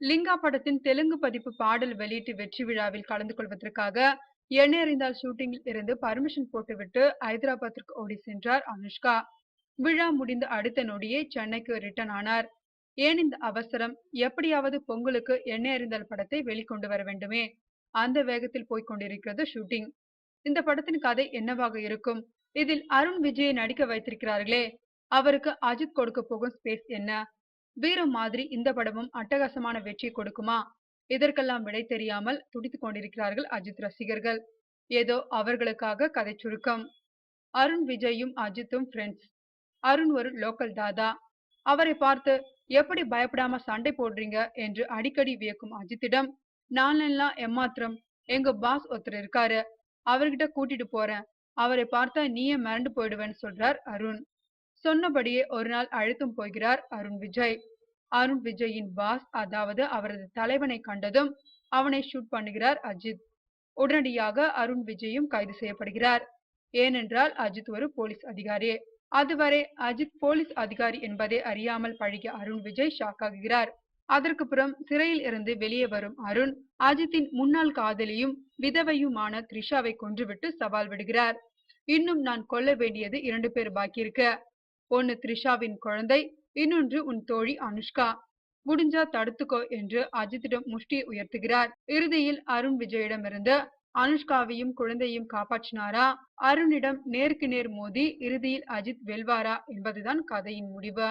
லிங்கா படத்தின் தெலுங்கு பதிப்பு பாடல் வெளியீட்டு வெற்றி விழாவில் கலந்து கொள்வதற்காக எண்ணெய் எறிந்தால் ஷூட்டிங்கில் இருந்து பர்மிஷன் போட்டுவிட்டு ஐதராபாத்திற்கு ஓடி சென்றார் அனுஷ்கா. விழா முடிந்த அடுத்த நொடியே சென்னைக்கு ரிட்டர்ன் ஆனார். ஏன் இந்த அவசரம்? எப்படியாவது பொங்கலுக்கு எண்ணெய் எறிந்தால் படத்தை வெளிக்கொண்டு வர வேண்டுமே. அந்த வேகத்தில் போய்க் கொண்டிருக்கிறது ஷூட்டிங். இந்த படத்தின் கதை என்னவாக இருக்கும்? இதில் அருண் விஜயை நடிக்க வைத்திருக்கிறார்களே, அவருக்கு அஜித் கொடுக்க போகும் ஸ்பேஸ் என்ன? வீரம் மாதிரி இந்த படமும் அட்டகாசமான வெற்றி கொடுக்குமா? இதற்கெல்லாம் விடை தெரியாமல் துடித்துக் கொண்டிருக்கிறார்கள் அஜித் ரசிகர்கள். ஏதோ அவர்களுக்காக கதை சுருக்கம். அருண் விஜயும் அஜித்தும் ஃப்ரெண்ட்ஸ். அருண் ஒரு லோக்கல் தாதா. அவரை பார்த்து எப்படி பயப்படாம சண்டை போடுறீங்க என்று அடிக்கடி வியக்கும் அஜித்திடம், நானெல்லாம் ஏமாத்திரம், எங்க பாஸ் ஒருத்தர் இருக்காரு, அவர்கிட்ட கூட்டிட்டு போறேன், அவரை பார்த்தா நீயே மிரண்டு போயிடுவேன்னு சொல்றார் அருண். சொன்னபடியே ஒரு நாள் அழைத்தும் போகிறார் அருண் விஜய். அருண் விஜயின் பாஸ், அதாவது அவரது தலைவனை கண்டதும் அவனை ஷூட் பண்ணுகிறார் அஜித். உடனடியாக அருண் விஜயும் கைது செய்யப்படுகிறார். ஏனென்றால் அஜித் ஒரு போலீஸ் அதிகாரி. அதுவரை அஜித் போலீஸ் அதிகாரி என்பதை அறியாமல் பழகிய அருண் விஜய் ஷாக் ஆகுகிறார். அதற்கு புறம் சிறையில் இருந்து வெளியே வரும் அருண், அஜித்தின் முன்னாள் காதலியும் விதவையுமான த்ரிஷாவை கொன்றுவிட்டு சவால் விடுகிறார். இன்னும் நான் கொல்ல வேண்டியது 2 பேர் பாக்கி இருக்கு. ஒன்னு த்ரிஷாவின் குழந்தை, இன்னொன்று உன் தோழி அனுஷ்கா. முடிஞ்சா தடுத்துக்கோ என்று அஜித்திடம் முஷ்டியை உயர்த்துகிறார். இறுதியில் அருண் விஜயிடமிருந்து அனுஷ்காவையும் குழந்தையும் காப்பாற்றினாரா? அருணிடம் நேருக்கு நேர் மோதி இறுதியில் அஜித் வெல்வாரா என்பதுதான் கதையின் முடிவு.